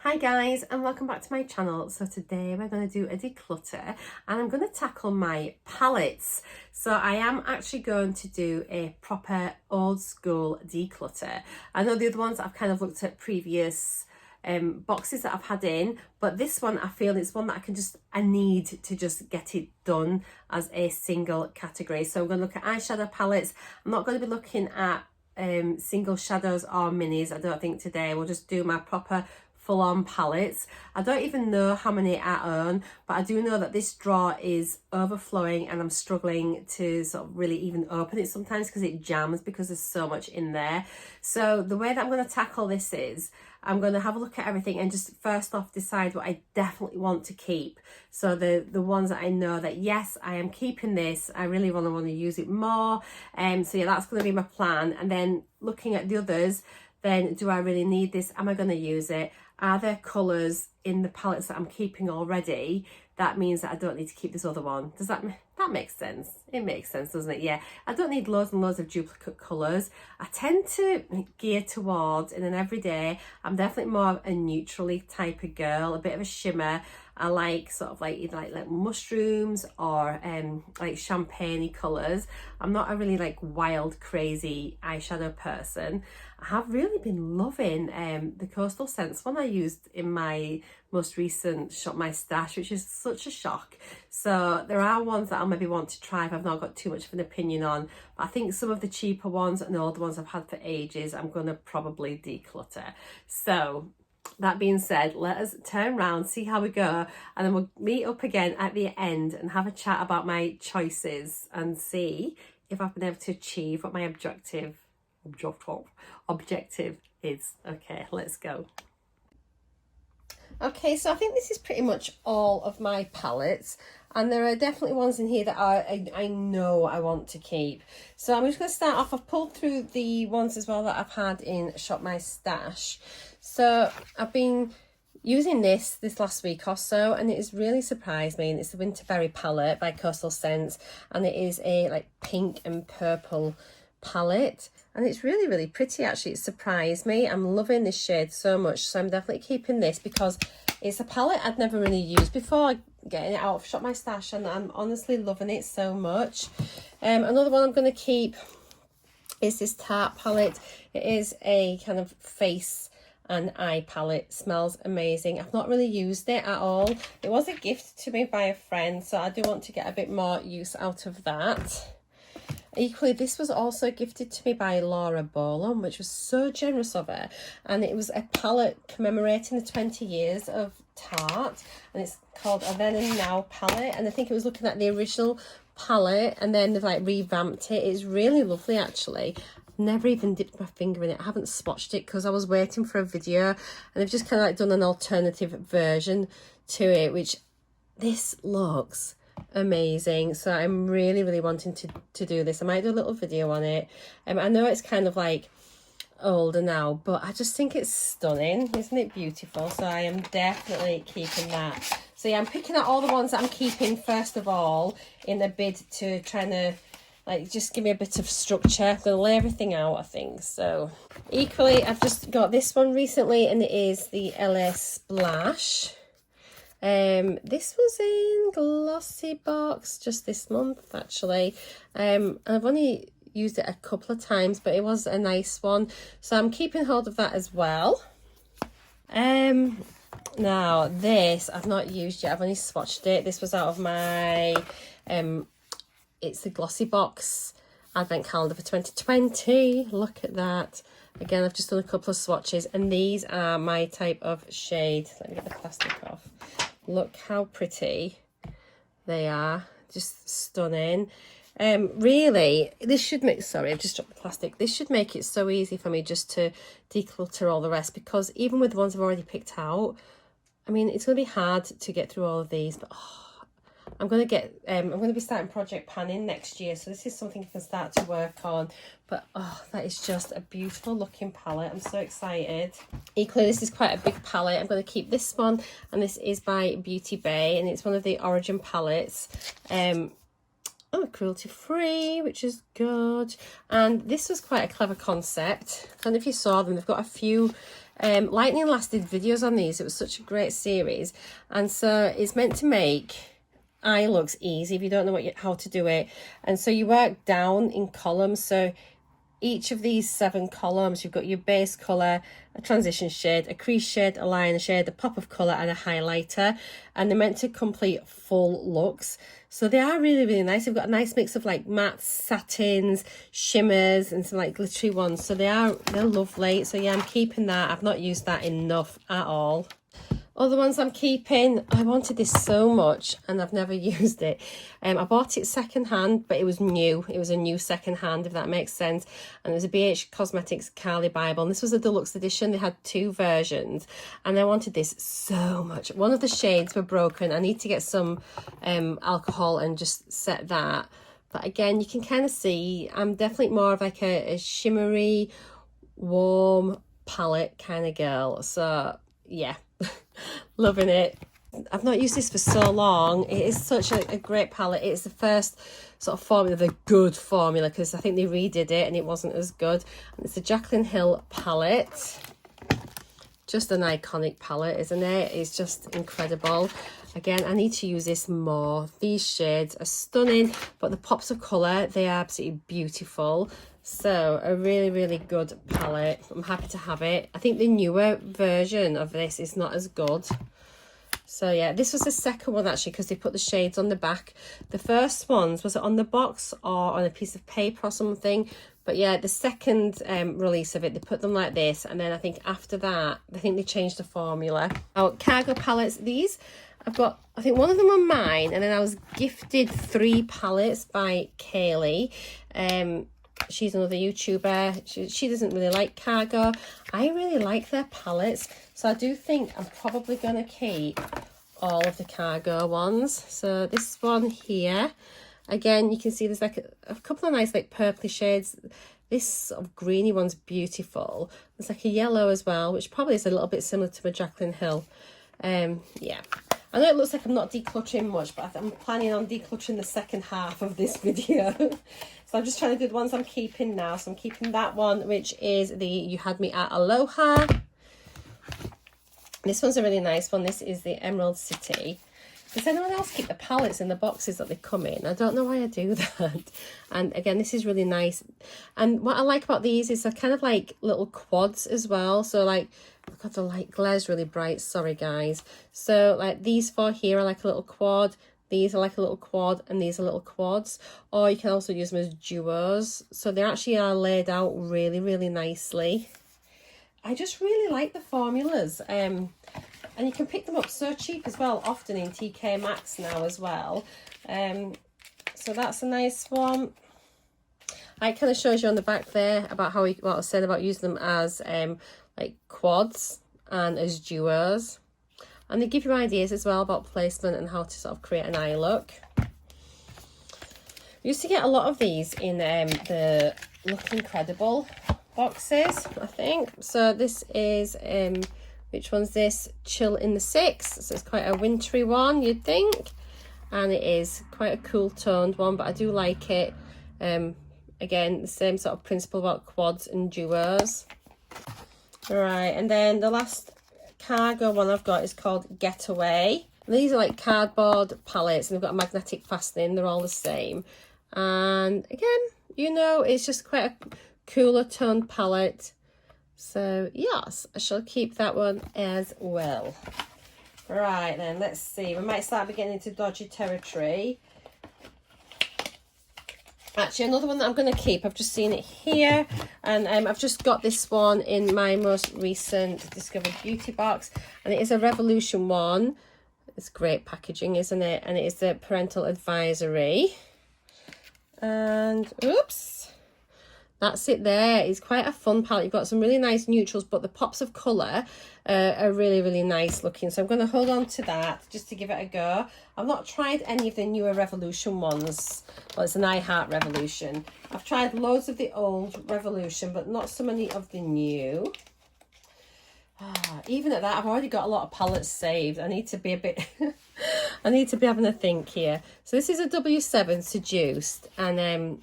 Hi guys, and welcome back to my channel. So today we're going to do a declutter and I'm going to tackle my palettes. So I am actually going to do a proper old school declutter. I know the other ones I've kind of looked at previous boxes that I've had in, but this one I feel it's one that I need to just get it done as a single category. So I'm going to look at eyeshadow palettes. I'm not going to be looking at single shadows or minis, I don't think today. We'll just do my proper full-on palettes. I don't even know how many I own, but I do know that this drawer is overflowing and I'm struggling to sort of really even open it sometimes because it jams because there's so much in there. So the way that I'm going to tackle this is I'm going to have a look at everything and just first off decide what I definitely want to keep. So the ones that I know that yes, I am keeping this, I really want to use it more. So yeah, that's going to be my plan. And then looking at the others, then do I really need this? Am I going to use it? Are there colours in the palettes that I'm keeping already? That means that I don't need to keep this other one. Does that make sense? It makes sense, doesn't it? Yeah, I don't need loads and loads of duplicate colours. I tend to gear towards, in an everyday, I'm definitely more of a neutrally type of girl, a bit of a shimmer. I like sort of like either like mushrooms or like champagne-y colours. I'm not a really like wild, crazy eyeshadow person. I have really been loving the Coastal Scents one I used in my most recent Shop My Stash, which is such a shock. So there are ones that I'll maybe want to try if I've not got too much of an opinion on. But I think some of the cheaper ones and older ones I've had for ages, I'm going to probably declutter. So that being said, let us turn around, see how we go, and then we'll meet up again at the end and have a chat about my choices and see if I've been able to achieve what my objective is. Okay, let's go. Okay, so I think this is pretty much all of my palettes, and there are definitely ones in here that I know I want to keep. So I'm just going to start off. I've pulled through the ones as well that I've had in Shop My Stash. So I've been using this last week or so, and it has really surprised me. And it's the Winterberry Palette by Coastal Scents, and it is a like pink and purple palette, and it's really pretty. Actually, it surprised me. I'm loving this shade so much, so I'm definitely keeping this because it's a palette I'd never really used before getting it out of Shop My Stash, and I'm honestly loving it so much. Another one I'm going to keep is this Tarte palette. It is a kind of face and eye palette. Smells amazing. I've not really used it at all. It was a gift to me by a friend, so I do want to get a bit more use out of that. Equally, this was also gifted to me by Laura Bolan, which was so generous of her, and it was a palette commemorating the 20 years of Tarte, and it's called a Then and Now palette, and I think it was looking at the original palette and then they've like revamped it. It's really lovely actually. Never even dipped my finger in it. I haven't swatched it because I was waiting for a video, and they've just kind of like done an alternative version to it, which this looks amazing. So I'm really wanting to do this. I might do a little video on it. I know it's kind of like older now, but I just think it's stunning. Isn't it beautiful? So I am definitely keeping that. So yeah, I'm picking out all the ones that I'm keeping first of all in a bid to try to like just give me a bit of structure. I'm going to lay everything out, I think. So equally, I've just got this one recently, and it is the LA Splash. This was in GLOSSYBOX just this month actually. And I've only used it a couple of times, but it was a nice one, so I'm keeping hold of that as well. Now this I've not used yet. I've only swatched it. This was out of my it's the GLOSSYBOX advent calendar for 2020. Look at that. Again, I've just done a couple of swatches, and these are my type of shade. Let me get the plastic off. Look how pretty they are. Just stunning. Really, this should make, sorry, I've just dropped the plastic. This should make it so easy for me just to declutter all the rest, because even with the ones I've already picked out, I mean, it's going to be hard to get through all of these, but I'm going to be starting project panning next year, so this is something I can start to work on. But that is just a beautiful looking palette. I'm so excited. Equally, this is quite a big palette. I'm going to keep this one, and this is by Beauty Bay, and it's one of the Origin palettes. Cruelty free, which is good. And this was quite a clever concept. I don't know if you saw them. They've got a few Lightning Last did videos on these. It was such a great series, and so it's meant to make eye looks easy if you don't know how to do it. And so you work down in columns. So each of these 7 columns, you've got your base colour, a transition shade, a crease shade, a liner shade, a pop of colour and a highlighter, and they're meant to complete full looks. So they are really, really nice. They've got a nice mix of like mattes, satins, shimmers and some like glittery ones. So they're lovely. So yeah, I'm keeping that. I've not used that enough at all. Other ones I'm keeping, I wanted this so much and I've never used it. I bought it second hand, but it was new. It was a new second hand, if that makes sense. And it was a BH Cosmetics Carly Bible. And this was a deluxe edition. They had 2 versions. And I wanted this so much. One of the shades were broken. I need to get some alcohol and just set that. But again, you can kind of see I'm definitely more of like a shimmery, warm palette kind of girl. So yeah. Loving it. I've not used this for so long. It is such a great palette. It's the first sort of formula, the good formula, because I think they redid it and it wasn't as good. And it's the Jaclyn Hill palette. Just an iconic palette, isn't it? It's just incredible. Again, I need to use this more. These shades are stunning, but the pops of colour, they are absolutely beautiful. So a really, really good palette. I'm happy to have it. I think the newer version of this is not as good. So yeah, this was the second one actually, because they put the shades on the back. The first ones, was it on the box or on a piece of paper or something? But yeah, the second release of it, they put them like this. And then I think after that, I think they changed the formula. Oh, cargo palettes. These, I've got, I think one of them were mine. And then I was gifted 3 palettes by Kaylee. She's another YouTuber. She doesn't really like cargo. I really like their palettes. So I do think I'm probably going to keep all of the cargo ones. So this one here, again, you can see there's like a couple of nice like purpley shades. This sort of greeny one's beautiful. There's like a yellow as well, which probably is a little bit similar to my Jaclyn Hill. Yeah. I know it looks like I'm not decluttering much, but I'm planning on decluttering the second half of this video. So I'm just trying to do the ones I'm keeping now. So I'm keeping that one, which is the You Had Me at Aloha. This one's a really nice one. This is the Emerald City. Does anyone else keep the palettes in the boxes that they come in? I don't know why I do that. And again, this is really nice. And what I like about these is they're kind of like little quads as well. So like, I've got the light glare's really bright. Sorry, guys. So like these 4 here are like a little quad. These are like a little quad and these are little quads. Or you can also use them as duos. So they actually are laid out really, really nicely. I just really like the formulas. And you can pick them up so cheap as well, often in TK Maxx now as well. So that's a nice one. It kind of shows you on the back there about how what I said about using them as like quads and as duos. And they give you ideas as well about placement and how to sort of create an eye look. We used to get a lot of these in the Look Incredible boxes, I think. So this is, which one's this? Chill in the 6. So it's quite a wintry one, you'd think. And it is quite a cool toned one, but I do like it. Again, the same sort of principle about quads and duos. Right, and then the last cargo one I've got is called Getaway. And these are like cardboard palettes and they've got a magnetic fastening. They're all the same. And again, you know, it's just quite a cooler toned palette. So yes, I shall keep that one as well. Right then, let's see. We might start getting into dodgy territory. Actually, another one that I'm going to keep, I've just seen it here, and I've just got this one in my most recent Discovered Beauty box, and it is a Revolution one. It's great packaging, isn't it? And it is the Parental Advisory. And oops, that's it there. It's quite a fun palette. You've got some really nice neutrals, but the pops of colour are really, really nice looking. So I'm going to hold on to that just to give it a go. I've not tried any of the newer Revolution ones. Well, it's an I Heart Revolution. I've tried loads of the old Revolution, but not so many of the new. Even at that, I've already got a lot of palettes saved. I need to be a bit... I need to be having a think here. So this is a W7 Seduced, and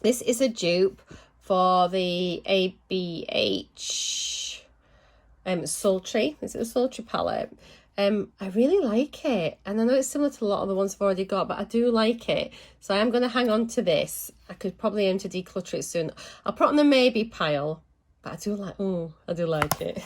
this is a dupe for the ABH Sultry. Is it the Sultry palette? I really like it, and I know it's similar to a lot of the ones I've already got, but I do like it, so I am going to hang on to this. I could probably aim to declutter it soon. I'll put it on the maybe pile, but I do like it.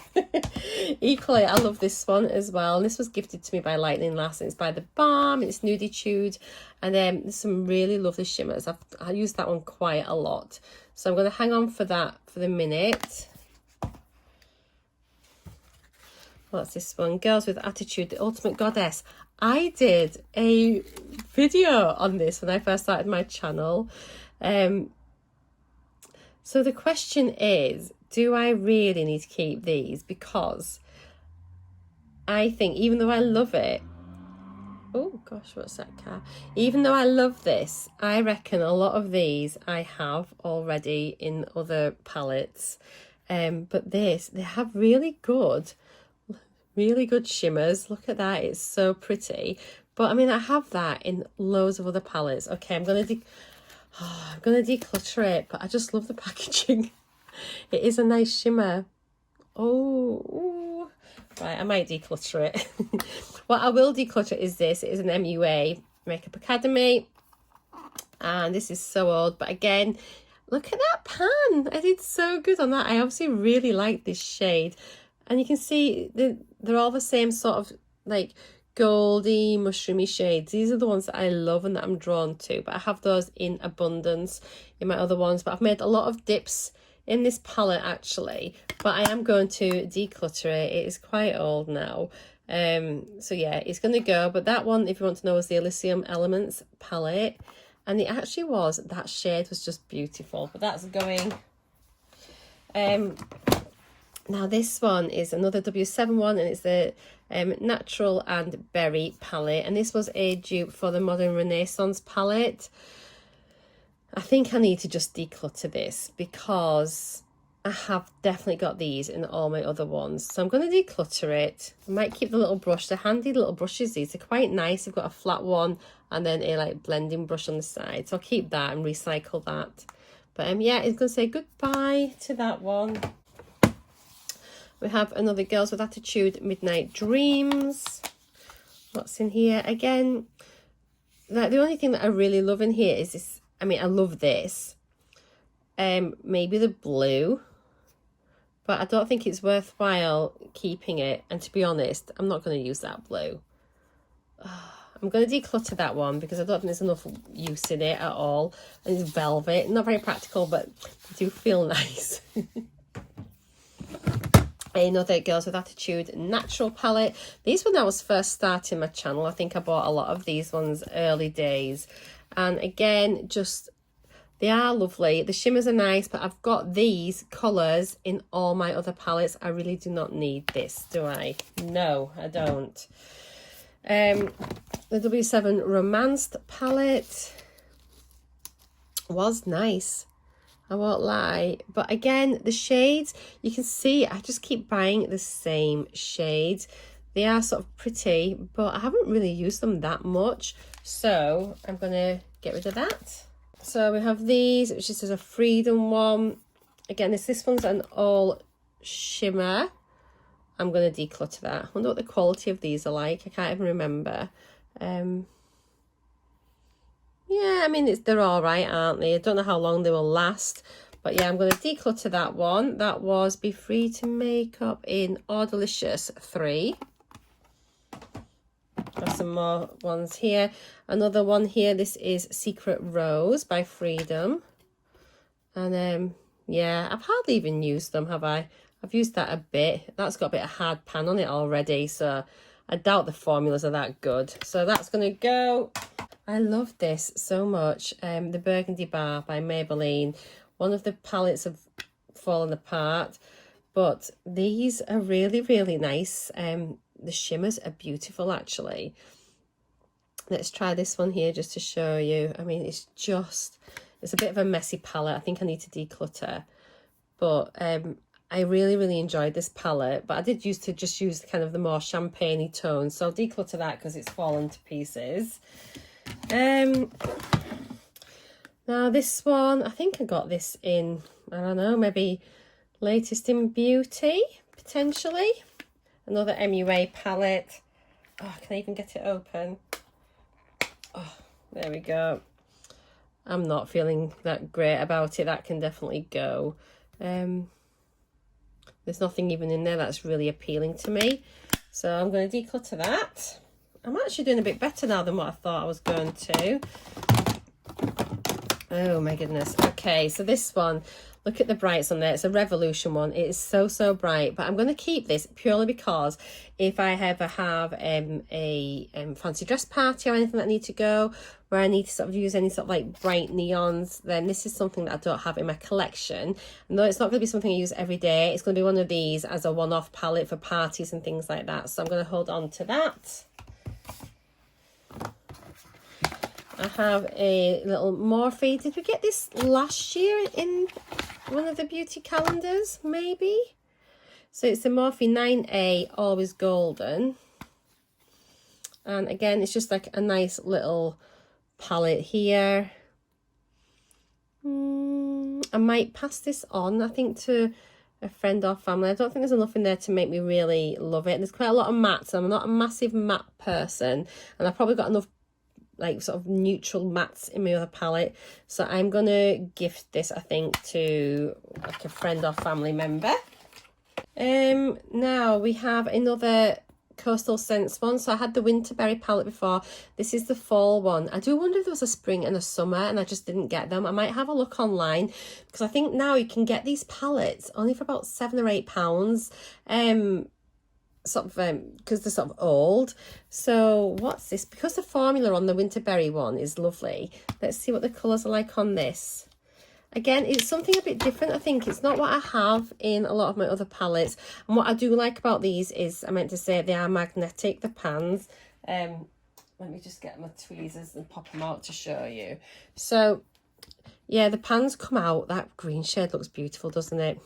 Equally, I love this one as well, and this was gifted to me by Lightning Lass, and it's by The Balm, and it's Nuditude, and there's some really lovely shimmers. I use that one quite a lot, so I'm going to hang on for that for the minute. What's this one? Girls with Attitude, the Ultimate Goddess. I did a video on this when I first started my channel. So the question is, do I really need to keep these? Because I think, even though I love it, oh gosh, what's that car? Even though I love this, I reckon a lot of these I have already in other palettes. But they have really good shimmers. Look at that, it's so pretty. But I mean, I have that in loads of other palettes. Okay, I'm gonna declutter it, but I just love the packaging. It is a nice shimmer. Oh, right, I might declutter it. What I will declutter is this. It is an MUA Makeup Academy, and this is so old, but again, look at that pan. I did so good on that. I obviously really like this shade. And you can see they're all the same sort of like goldy, mushroomy shades. These are the ones that I love and that I'm drawn to. But I have those in abundance in my other ones. But I've made a lot of dips in this palette actually. But I am going to declutter it. It is quite old now. So yeah, it's going to go. But that one, if you want to know, is the Elysium Elements palette. And it actually was, that shade was just beautiful. But that's going... Now this one is another W7 one, and it's the Natural and Berry palette, and this was a dupe for the Modern Renaissance palette. I think I need to just declutter this because I have definitely got these in all my other ones, so I'm going to declutter it. I might keep the little brush. They're handy little brushes, these are quite nice. They've got a flat one and then a like blending brush on the side, so I'll keep that and recycle that. But yeah, it's going to say goodbye to that one. We have another Girls with Attitude Midnight Dreams. What's in here? Again, like the only thing that I really love in here is this. I mean, I love this. Maybe the blue. But I don't think it's worthwhile keeping it. And to be honest, I'm not going to use that blue. I'm going to declutter that one because I don't think there's enough use in it at all. And it's velvet. Not very practical, but they do feel nice. Another Girls with Attitude Natural palette. These when I was first starting my channel. I think I bought a lot of these ones early days, and again, just they are lovely. The shimmers are nice, but I've got these colours in all my other palettes. I really do not need this, do I? No, I don't. The W7 Romanced palette was nice, I won't lie, but again, the shades, you can see I just keep buying the same shades. They are sort of pretty, but I haven't really used them that much, so I'm going to get rid of that. So we have these, which is a Freedom one. Again, this one's an all shimmer. I'm going to declutter that. I wonder what the quality of these are like. I can't even remember. Yeah, I mean, they're all right, aren't they? I don't know how long they will last. But yeah, I'm going to declutter that one. That was Be Free to Makeup in Delicious 3. Got some more ones here. Another one here. This is Secret Rose by Freedom. And yeah, I've hardly even used them, have I? I've used that a bit. That's got a bit of hard pan on it already, so I doubt the formulas are that good. So that's going to go... I love this so much. The Burgundy Bar by Maybelline. One of the palettes have fallen apart, but these are really, really nice. The shimmers are beautiful, actually. Let's try this one here just to show you. I mean, it's a bit of a messy palette. I think I need to declutter. But I really, really enjoyed this palette. But I did used to just use kind of the more champagne-y tones. So I'll declutter that because it's fallen to pieces. Now this one, I think I got this in, I don't know, maybe Latest in Beauty, potentially. Another MUA palette. Oh, can I even get it open? Oh, there we go. I'm not feeling that great about it. That can definitely go. There's nothing even in there that's really appealing to me. So I'm going to declutter that. I'm actually doing a bit better now than what I thought I was going to. Oh my goodness. Okay, so this one, look at the brights on there. It's a Revolution one. It is so, so bright. But I'm going to keep this purely because if I ever have a fancy dress party or anything that I need to go, where I need to sort of use any sort of like bright neons, then this is something that I don't have in my collection. And though it's not going to be something I use every day, it's going to be one of these as a one-off palette for parties and things like that. So I'm going to hold on to that. I have a little Morphe. Did we get this last year in one of the beauty calendars? Maybe. So it's the Morphe 9A Always Golden. And again, it's just like a nice little palette here. I might pass this on, I think, to a friend or family. I don't think there's enough in there to make me really love it. There's quite a lot of mattes. I'm not a massive matte person. And I've probably got enough like sort of neutral mattes in my other palette, so I'm gonna gift this, I think, to like a friend or family member. Now we have another Coastal Scents one. So I had the Winterberry palette before. This is the fall one. I do wonder if there was a spring and a summer and I just didn't get them. I might have a look online because I think now you can get these palettes only for about £7 or £8. Sort of because they're sort of old. So what's this? Because the formula on the Winterberry one is lovely, let's see what the colours are like on this. Again, it's something a bit different. I think it's not what I have in a lot of my other palettes. And what I do like about these is, I meant to say, they are magnetic, the pans. Let me just get my tweezers and pop them out to show you. So yeah, the pans come out. That green shade looks beautiful, doesn't it?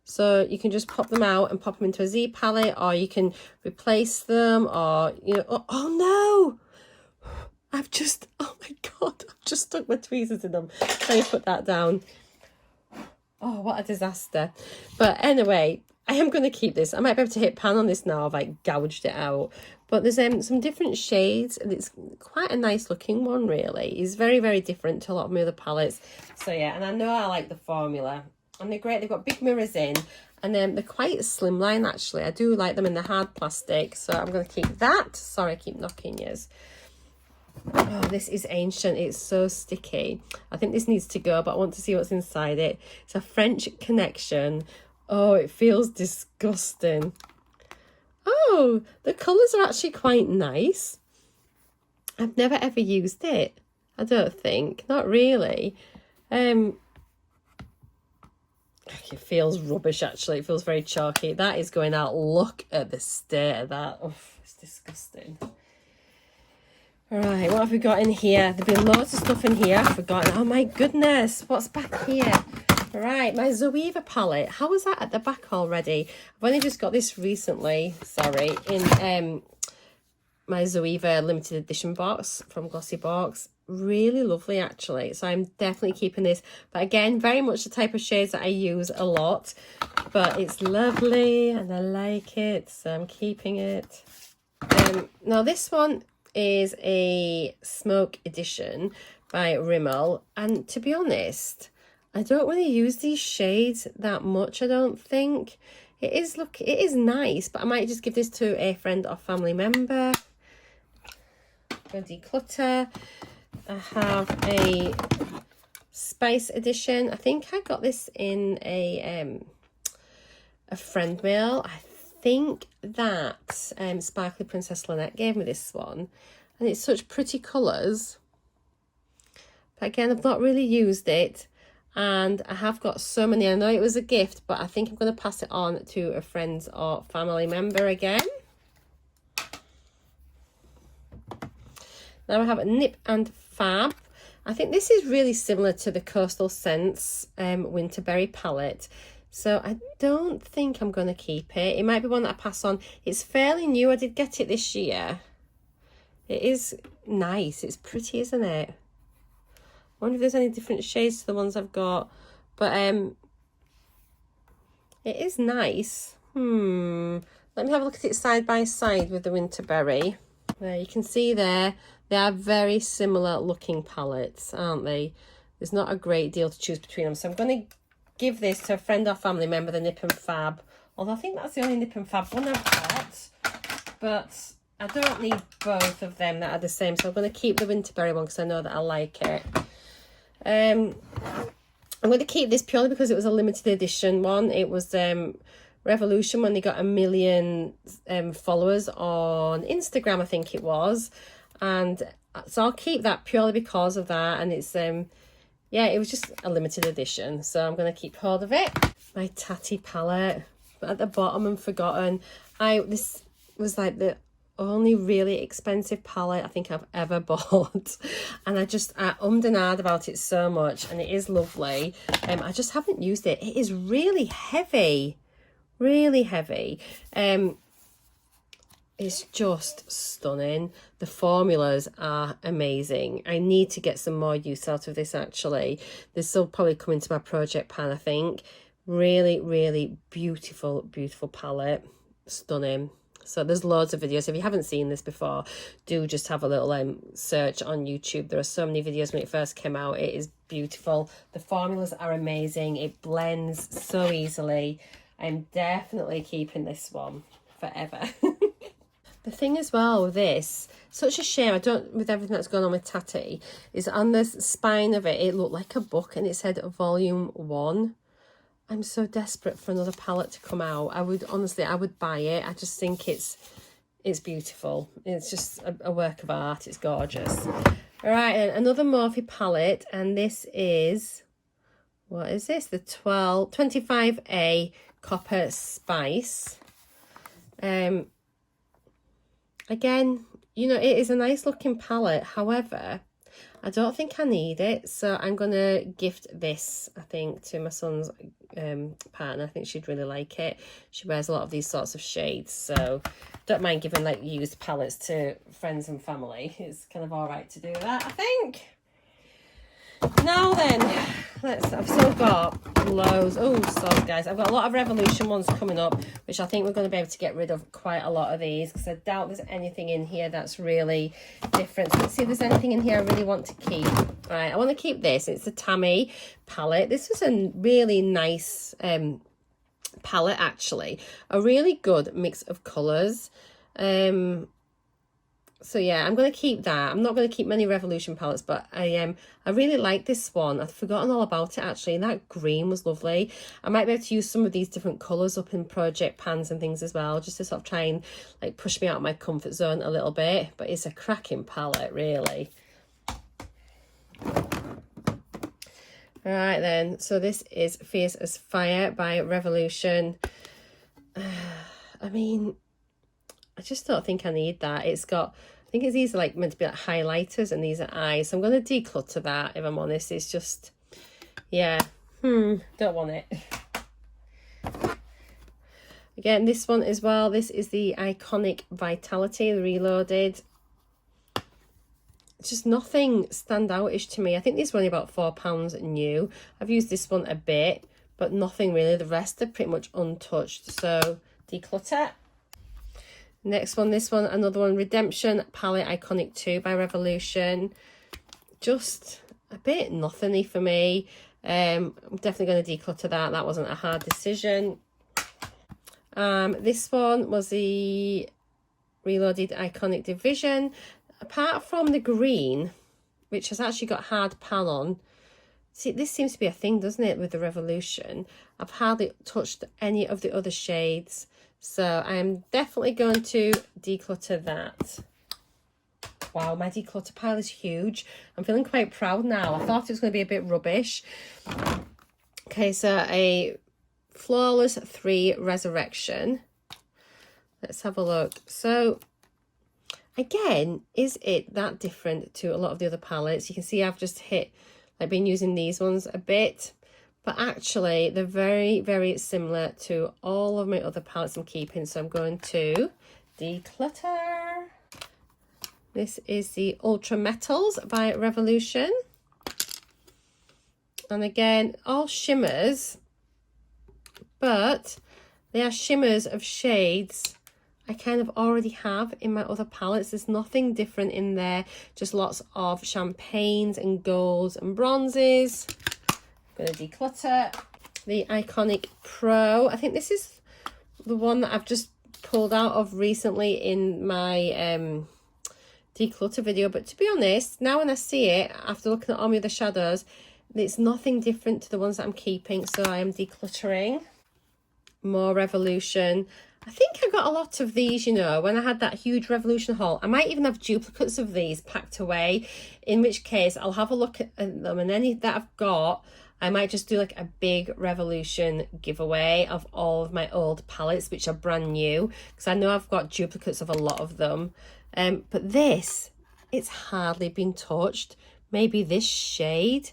So you can just pop them out and pop them into a Z palette, or you can replace them, or, you know, oh no, oh my God, I've just stuck my tweezers in them. Let me put that down. Oh, what a disaster. But anyway, I am going to keep this. I might be able to hit pan on this now. I've like gouged it out. But there's some different shades, and it's quite a nice looking one, really. It's very, very different to a lot of my other palettes. So yeah, and I know I like the formula. And they're great. They've got big mirrors in, and they're quite slimline, actually. I do like them in the hard plastic, so I'm going to keep that. Sorry, I keep knocking yours. Oh, this is ancient. It's so sticky. I think this needs to go, but I want to see what's inside it. It's a French Connection. Oh, it feels disgusting. Oh, the colours are actually quite nice. I've never ever used it. I don't think. Not really. It feels rubbish, actually. It feels very chalky. That is going out. Look at the state of that. Oh, it's disgusting. Right, what have we got in here? There've been loads of stuff in here. I've forgotten. Oh my goodness, what's back here? Right, my Zoeva palette. How was that at the back already? I've only just got this recently, sorry, in my Zoeva limited edition box from GLOSSYBOX. Really lovely, actually. So I'm definitely keeping this. But again, very much the type of shades that I use a lot. But it's lovely and I like it, so I'm keeping it. Now this one is a Smoke edition by Rimmel. And to be honest, I don't really use these shades that much, I don't think. It is nice, but I might just give this to a friend or family member. Go Declutter. I have a Spice edition. I think I got this in a friend mail. I think that Sparkly Princess Lynette gave me this one, and it's such pretty colours. But again, I've not really used it, and I have got so many. I know it was a gift, but I think I'm going to pass it on to a friend or family member again. Now I have a Nip and Fab. I think this is really similar to the Coastal Scents Winterberry palette. So I don't think I'm going to keep it. It might be one that I pass on. It's fairly new. I did get it this year. It is nice. It's pretty, isn't it? I wonder if there's any different shades to the ones I've got. But it is nice. Let me have a look at it side by side with the Winterberry. There, you can see there, they are very similar looking palettes, aren't they? There's not a great deal to choose between them. So I'm going to give this to a friend or family member, the Nip and Fab. Although I think that's the only Nip and Fab one I've got. But I don't need both of them that are the same. So I'm going to keep the Winterberry one because I know that I like it. I'm going to keep this purely because it was a limited edition one. It was Revolution when they got 1 million followers on Instagram, I think it was. And so I'll keep that purely because of that. And it's yeah, it was just a limited edition, so I'm going to keep hold of it. My Tarte Palette at the bottom and forgotten. This was like the only really expensive palette I think I've ever bought, and I ummed and ahed about it so much, and it is lovely. I just haven't used it. It is really heavy, really heavy. It's just stunning. The formulas are amazing. I need to get some more use out of this actually. This will probably come into my project pan, I think. Really, really beautiful, beautiful palette. Stunning. So there's loads of videos. If you haven't seen this before, do just have a little search on YouTube. There are so many videos when it first came out. It is beautiful. The formulas are amazing. It blends so easily. I'm definitely keeping this one forever. The thing as well with this, such a shame, with everything that's going on with Tarte, is on the spine of it, it looked like a book and it said volume 1. I'm so desperate for another palette to come out. I would buy it. I just think it's beautiful. It's just a work of art. It's gorgeous. All right, then another Morphe palette, and this is, what is this? The 25A Copper Spice. Again, you know, it is a nice looking palette. However, I don't think I need it. So I'm going to gift this, I think, to my son's partner. I think she'd really like it. She wears a lot of these sorts of shades. So don't mind giving like used palettes to friends and family. It's kind of all right to do that, I think. Now then, I've still got loads. Oh, sorry guys, I've got a lot of Revolution ones coming up, which I think we're going to be able to get rid of quite a lot of these, because I doubt there's anything in here that's really different. So let's see if there's anything in here I really want to keep. Right, I want to keep this. It's the Tammy palette. This was a really nice palette actually. A really good mix of colours. So yeah, I'm going to keep that. I'm not going to keep many Revolution palettes, but I really like this one. I've forgotten all about it actually. That green was lovely. I might be able to use some of these different colours up in project pans and things as well, just to sort of try and like push me out of my comfort zone a little bit. But it's a cracking palette, really. All right then, so this is Fierce as Fire by Revolution. I mean, I just don't think I need that. It's got, I think these are like meant to be like highlighters and these are eyes. So I'm going to declutter that, if I'm honest. It's just, yeah, don't want it. Again, this one as well. This is the Iconic Vitality, the Reloaded. It's just nothing standoutish to me. I think these were only about £4 new. I've used this one a bit, but nothing really. The rest are pretty much untouched. So declutter. Next one, this one, another one, Redemption Palette Iconic 2 by Revolution. Just a bit nothingy for me. I'm definitely going to declutter that. That wasn't a hard decision. This one was the Reloaded Iconic Division. Apart from the green, which has actually got hard pan on. See, this seems to be a thing, doesn't it, with the Revolution? I've hardly touched any of the other shades. So I'm definitely going to declutter that. Wow, my declutter pile is huge. I'm feeling quite proud now. I thought it was going to be a bit rubbish. Okay, so a Flawless 3 Resurrection. Let's have a look. So again, is it that different to a lot of the other palettes? You can see I've just been using these ones a bit. But actually, they're very, very similar to all of my other palettes I'm keeping. So I'm going to declutter. This is the Ultra Metals by Revolution. And again, all shimmers. But They are shimmers of shades I kind of already have in my other palettes. There's nothing different in there, just lots of champagnes and golds and bronzes. I'm going to declutter the Iconic Pro. I think this is the one that I've just pulled out of recently in my declutter video, but to be honest, now when I see it after looking at all my other shadows, it's nothing different to the ones that I'm keeping, so I am decluttering. More Revolution. I think I got a lot of these, you know, when I had that huge Revolution haul. I might even have duplicates of these packed away, in which case I'll have a look at them, and any that I've got, I might just do like a big Revolution giveaway of all of my old palettes, which are brand new, because I know I've got duplicates of a lot of them. But this, it's hardly been touched. Maybe this shade.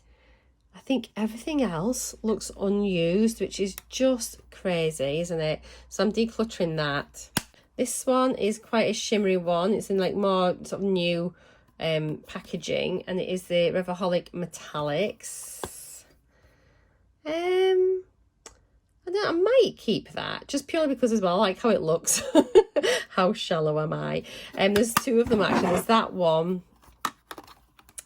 I think everything else looks unused, which is just crazy, isn't it? So I'm decluttering that. This one is quite a shimmery one. It's in like more sort of new packaging, and it is the Revaholic Metallics. I might keep that just purely because as well I like how it looks. How shallow am I? There's two of them actually. There's that one.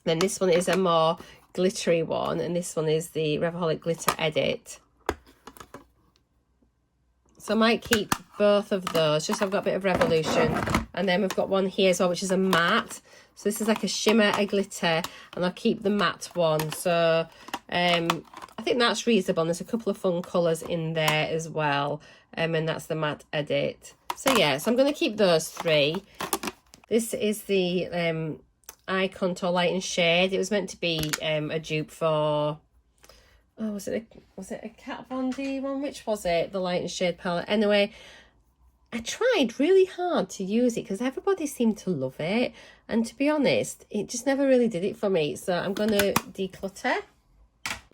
Then this one is a more glittery one, and this one is the Revaholic Glitter Edit. So I might keep both of those, just so I've got a bit of Revolution. And then we've got one here as well, which is a matte. So this is like a shimmer, a glitter, and I'll keep the matte one. So I think that's reasonable. And there's a couple of fun colours in there as well. And that's the matte edit. So yeah, so I'm going to keep those three. This is the Eye Contour Light and Shade. It was meant to be a dupe for, oh, was it a Kat Von D one? Which was it? The Light and Shade palette. Anyway, I tried really hard to use it because everybody seemed to love it, and to be honest, it just never really did it for me. So I'm going to declutter.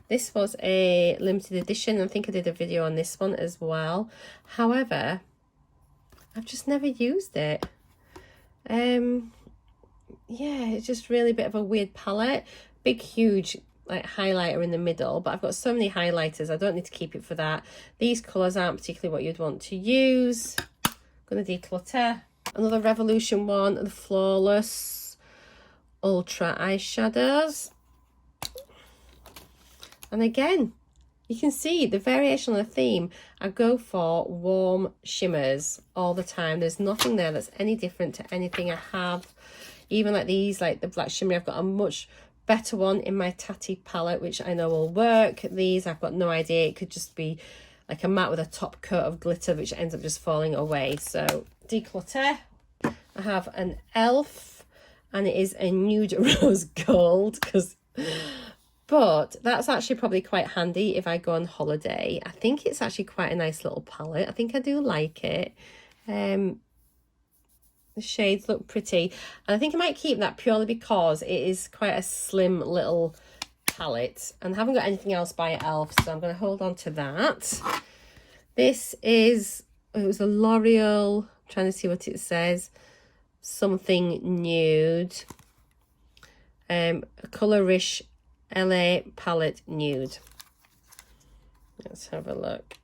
This was a limited edition. I think I did a video on this one as well. However, I've just never used it. Yeah, it's just really a bit of a weird palette. Big, huge like highlighter in the middle, but I've got so many highlighters, I don't need to keep it for that. These colours aren't particularly what you'd want to use. I'm going to declutter. Another Revolution one, the Flawless Ultra eyeshadows. And again, you can see the variation on the theme. I go for warm shimmers all the time. There's nothing there that's any different to anything I have. Even like these, like the black shimmer, I've got a much better one in my Tarte palette, which I know will work. These, I've got no idea. It could just be like a matte with a top coat of glitter, which ends up just falling away. So declutter. I have an e.l.f. and it is a nude rose gold, but that's actually probably quite handy if I go on holiday. I think it's actually quite a nice little palette. I think I do like it. The shades look pretty, and I think I might keep that purely because it is quite a slim little palette, and I haven't got anything else by e.l.f., so I'm going to hold on to that. This is, it was a L'Oreal, I'm trying to see what it says, something nude, a Colorish LA palette nude. Let's have a look.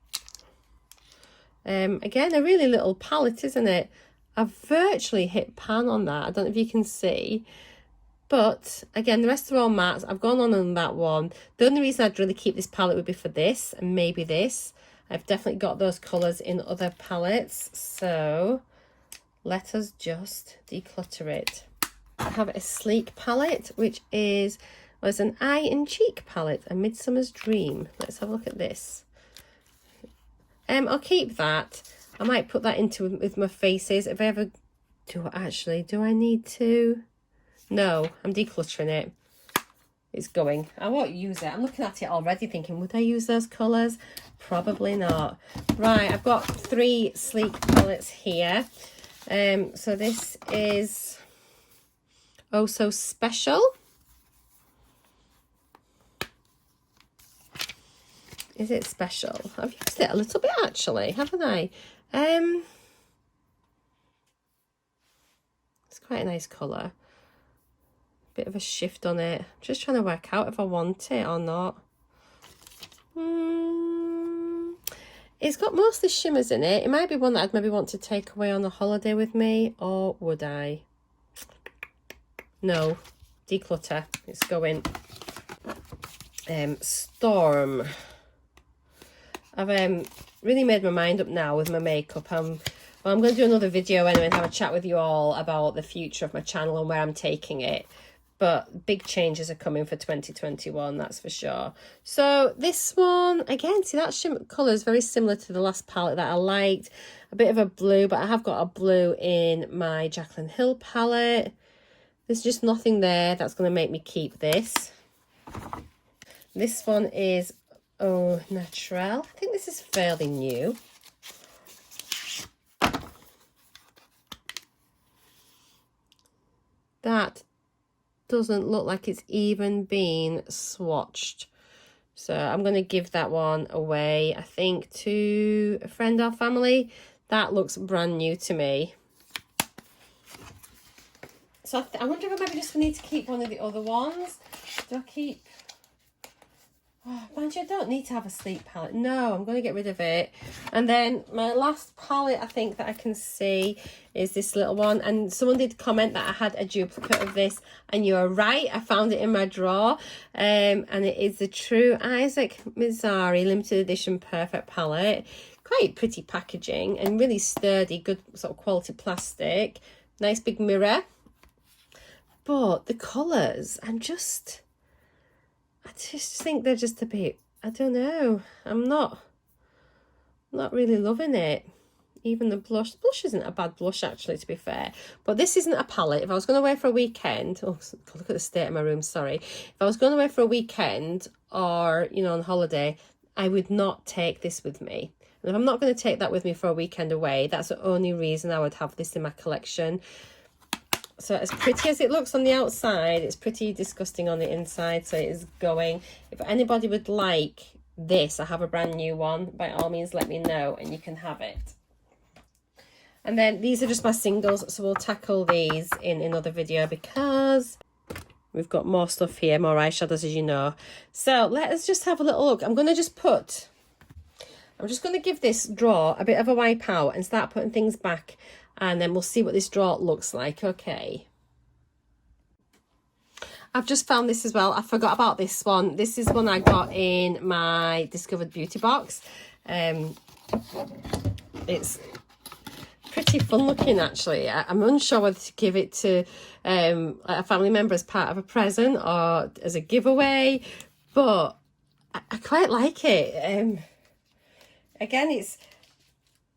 Again, a really little palette, isn't it? I've virtually hit pan on that. I don't know if you can see, but again, the rest are all mattes. I've gone on that one. The only reason I'd really keep this palette would be for this and maybe this. I've definitely got those colours in other palettes, so let us just declutter it. I have a Sleek palette, which is was an Eye and Cheek palette, a Midsummer's Dream. Let's have a look at this. I'll keep that. I might put that into with my faces if I ever do. Actually, do I need to? No, I'm decluttering it. It's going. I won't use it. I'm looking at it already thinking, would I use those colours? Probably not. Right, I've got 3 Sleek palettes here. So this is Oh So Special. Is it special? I've used it a little bit actually, haven't I? It's quite a nice colour. Bit of a shift on it. I'm just trying to work out if I want it or not. It's got mostly shimmers in it. It might be one that I'd maybe want to take away on a holiday with me, or would I? No, Declutter. It's going. Storm. I've really made my mind up now with my makeup. Well, I'm going to do another video anyway and have a chat with you all about the future of my channel and where I'm taking it. But big changes are coming for 2021, that's for sure. So this one, again, see that shimmer colour is very similar to the last palette that I liked. A bit of a blue, but I have got a blue in my Jaclyn Hill palette. There's just nothing there that's going to make me keep this. This one is Au Naturel. I think this is fairly new. That doesn't look like it's even been swatched. So I'm going to give that one away, I think, to a friend or family. That looks brand new to me. So I wonder if I maybe just need to keep one of the other ones. Do I keep... Oh, mind you, I don't need to have a sleep palette. No, I'm going to get rid of it. And then my last palette, I think, that I can see is this little one. And someone did comment that I had a duplicate of this. And you're right, I found it in my drawer. And it is the True Isaac Mizrahi Limited Edition Perfect Palette. Quite pretty packaging and really sturdy, good sort of quality plastic. Nice big mirror. But the colours, I just think they're just a bit, I don't know, I'm not really loving it. Even the blush isn't a bad blush actually, to be fair, but this isn't a palette. If I was going to wear for a weekend, oh God, look at the state of my room, sorry. If I was going to wear for a weekend or, you know, on holiday, I would not take this with me. And if I'm not going to take that with me for a weekend away, that's the only reason I would have this in my collection. So as pretty as it looks on the outside, it's pretty disgusting on the inside. So it is going. If anybody would like this, I have a brand new one. By all means, let me know and you can have it. And then these are just my singles. So we'll tackle these in another video because we've got more stuff here, more eyeshadows, as you know. So let us just have a little look. I'm just going to give this drawer a bit of a wipe out and start putting things back. And then we'll see what this drawer looks like. Okay. I've just found this as well. I forgot about this one. This is one I got in my Discovered Beauty box. It's pretty fun looking, actually. I'm unsure whether to give it to a family member as part of a present or as a giveaway, but I quite like it. Again,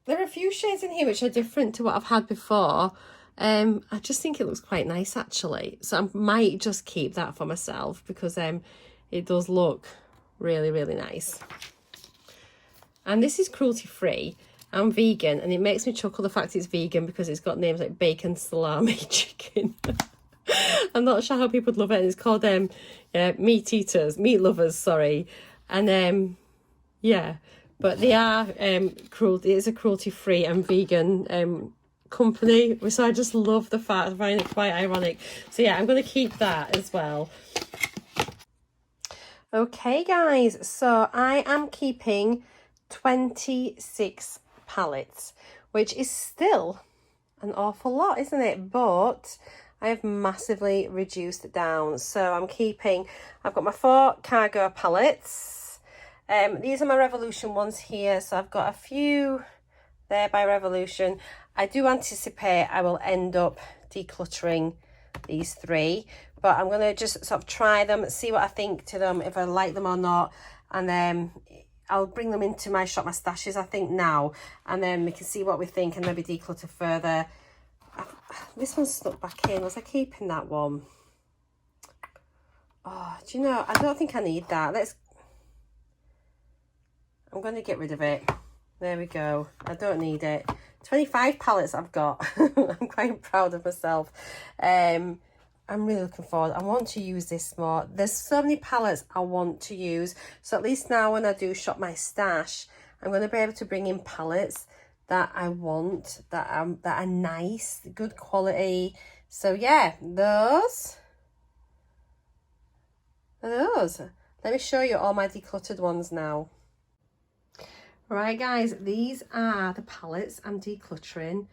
there are a few shades in here which are different to what I've had before. I just think it looks quite nice, actually. So I might just keep that for myself because it does look really, really nice. And this is cruelty free. I'm vegan, and it makes me chuckle the fact it's vegan because it's got names like bacon, salami, chicken. I'm not sure how people would love it. It's called meat lovers, sorry. And yeah. But they are cruelty. It's a cruelty-free and vegan company, so I just love the fact. I find it quite ironic. So yeah, I'm going to keep that as well. Okay, guys. So I am keeping 26 palettes, which is still an awful lot, isn't it? But I have massively reduced it down. So I've got my 4 cargo palettes. These are my Revolution ones here, so I've got a few there by Revolution. I do anticipate I will end up decluttering these 3, but I'm going to just sort of try them, see what I think to them, if I like them or not, and then I'll bring them into my shop, my stashes, I think now, and then we can see what we think and maybe declutter further. This one's stuck back in. Was I keeping that one? Oh, do you know, I don't think I need that. I'm going to get rid of it. There we go. I don't need it. 25 palettes I've got. I'm quite proud of myself. I'm really looking forward. I want to use this more. There's so many palettes I want to use. So at least now when I do shop my stash, I'm going to be able to bring in palettes that I want, that are nice, good quality. So yeah, those are those. Let me show you all my decluttered ones now. Right guys, these are the palettes I'm decluttering.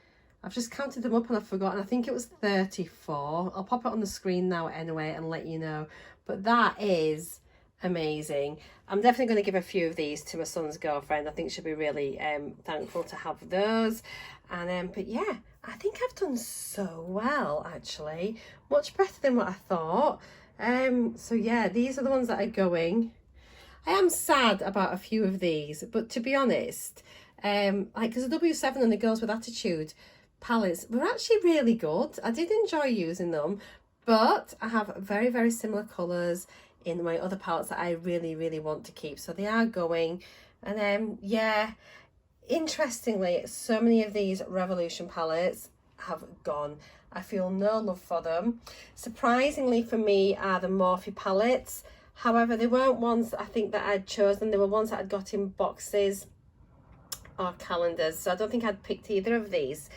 I've just counted them up and I've forgotten. I think it was 34. I'll pop it on the screen now anyway and let you know. But that is amazing. I'm definitely going to give a few of these to my son's girlfriend. I think she'll be really thankful to have those. And but yeah, I think I've done so well actually. Much better than what I thought. So yeah, these are the ones that are going. I am sad about a few of these, but to be honest, like because the W7 and the Girls with Attitude palettes were actually really good. I did enjoy using them, but I have very, very similar colours in my other palettes that I really, really want to keep. So they are going. And yeah, interestingly, so many of these Revolution palettes have gone. I feel no love for them. Surprisingly for me are the Morphe palettes. However, they weren't ones I think that I'd chosen. They were ones that I'd got in boxes or calendars. So I don't think I'd picked either of these.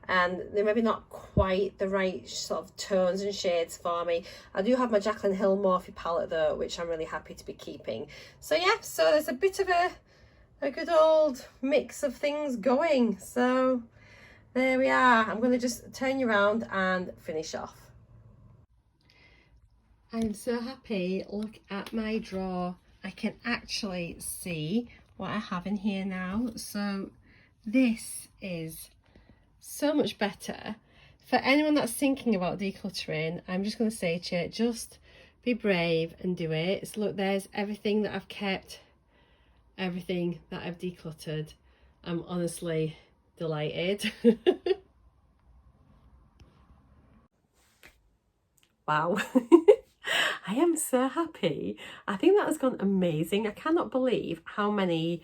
And they're maybe not quite the right sort of tones and shades for me. I do have my Jaclyn Hill Morphe palette though, which I'm really happy to be keeping. So yeah, so there's a bit of a good old mix of things going. So there we are. I'm going to just turn you around and finish off. I'm so happy. Look at my drawer. I can actually see what I have in here now. So this is so much better. For anyone that's thinking about decluttering, I'm just going to say to you, just be brave and do it. So look, there's everything that I've kept, everything that I've decluttered. I'm honestly delighted. Wow. I am so happy. I think that has gone amazing. I cannot believe how many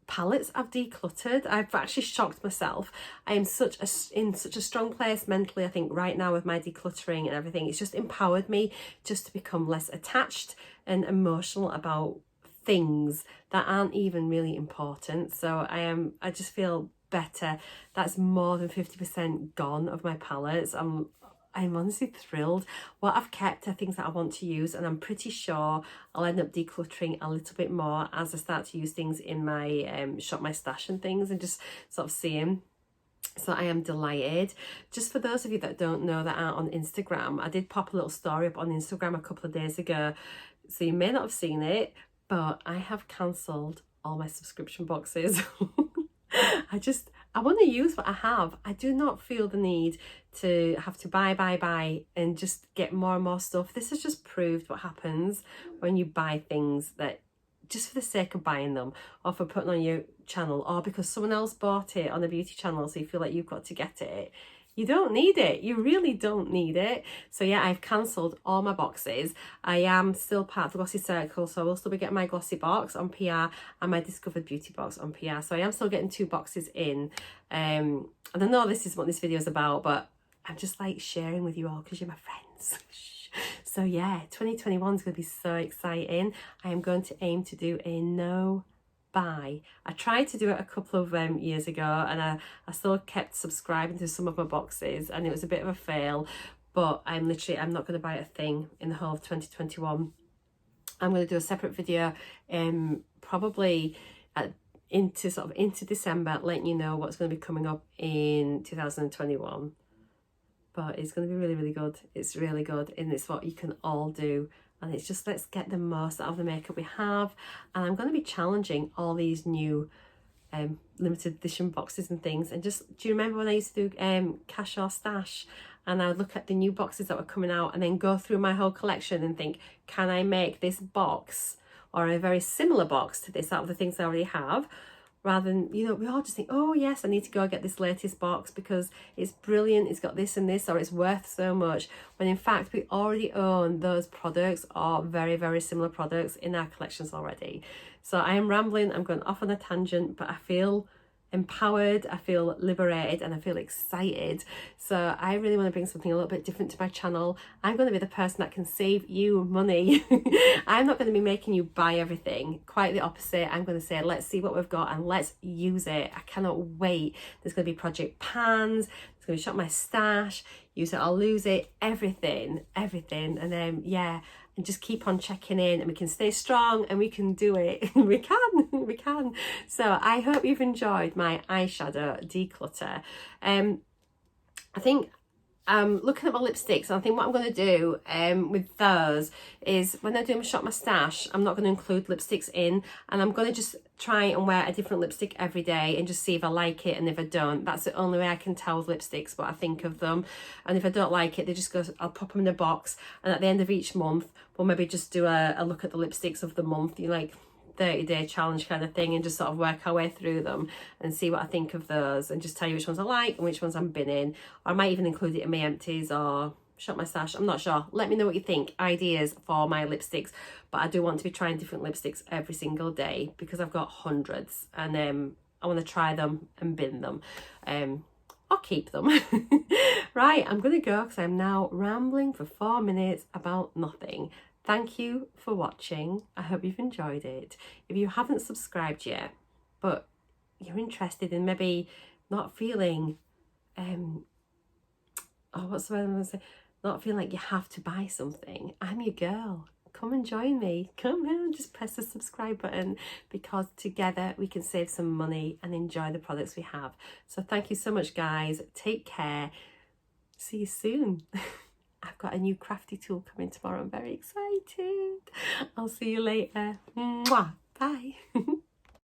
palettes I've decluttered. I've actually shocked myself. I am in such a strong place mentally, I think, right now with my decluttering and everything. It's just empowered me just to become less attached and emotional about things that aren't even really important. So I just feel better. That's more than 50% gone of my palettes. I'm honestly thrilled. What I've kept are things that I want to use, and I'm pretty sure I'll end up decluttering a little bit more as I start to use things in my shop my stash and things and just sort of see them. So I am delighted. Just for those of you that don't know that aren't on Instagram, I did pop a little story up on Instagram a couple of days ago, so you may not have seen it, but I have cancelled all my subscription boxes. I want to use what I have. I do not feel the need to have to buy and just get more and more stuff. This has just proved what happens when you buy things that just for the sake of buying them, or for putting on your channel, or because someone else bought it on a beauty channel so you feel like you've got to get it. You don't need it. You really don't need it. So yeah, I've cancelled all my boxes. I am still part of the Glossy Circle, so I will still be getting my Glossy box on PR and my Discovered Beauty box on PR. So I am still getting 2 boxes in. And I know this is what this video is about, but I'm just like sharing with you all because you're my friends. So yeah, 2021 is going to be so exciting. I am going to aim to do a no buy. I tried to do it a couple of years ago, and I still kept subscribing to some of my boxes, and it was a bit of a fail, but I'm not going to buy a thing in the whole of 2021. I'm going to do a separate video probably into December, letting you know what's going to be coming up in 2021. But it's going to be really, really good. It's really good, and it's what you can all do. And it's just, let's get the most out of the makeup we have. And I'm going to be challenging all these new limited edition boxes and things. And just, do you remember when I used to do Cash or Stash? And I would look at the new boxes that were coming out and then go through my whole collection and think, can I make this box or a very similar box to this out of the things I already have? Rather than, you know, we all just think, oh yes, I need to go get this latest box because it's brilliant, it's got this and this, or it's worth so much, when in fact we already own those products or very, very similar products in our collections already. So I am rambling, I'm going off on a tangent, but I feel empowered, I feel liberated, and I feel excited. So I really want to bring something a little bit different to my channel. I'm going to be the person that can save you money. I'm not going to be making you buy everything. Quite the opposite. I'm going to say, let's see what we've got and let's use it. I cannot wait. There's going to be project pans, there's going to be shop my stash, use it or lose it, everything. And then yeah, and just keep on checking in, and we can stay strong and we can do it. We we can. So I hope you've enjoyed my eyeshadow declutter. I think looking at my lipsticks, and I think what I'm going to do with those is when I do my shop my stash, I'm not going to include lipsticks in, and I'm going to just try and wear a different lipstick every day and just see if I like it, and if I don't, that's the only way I can tell with lipsticks what I think of them. And if I don't like it, they just go, I'll pop them in a box, and at the end of each month we'll maybe just do a look at the lipsticks of the month, you know, like 30-day challenge kind of thing, and just sort of work our way through them and see what I think of those, and just tell you which ones I like and which ones I'm binning. Or I might even include it in my empties or shop my stash, I'm not sure. Let me know what you think, ideas for my lipsticks. But I do want to be trying different lipsticks every single day because I've got hundreds, and I want to try them and bin them, or keep them. Right, I'm gonna go because I'm now rambling for 4 minutes about nothing. Thank you for watching. I hope you've enjoyed it. If you haven't subscribed yet, but you're interested in maybe not feeling, what's the word I'm going to say? Not feeling like you have to buy something, I'm your girl. Come and join me. Come on, just press the subscribe button, because together we can save some money and enjoy the products we have. So thank you so much, guys. Take care. See you soon. I've got a new crafty tool coming tomorrow. I'm very excited. I'll see you later. Mwah. Bye.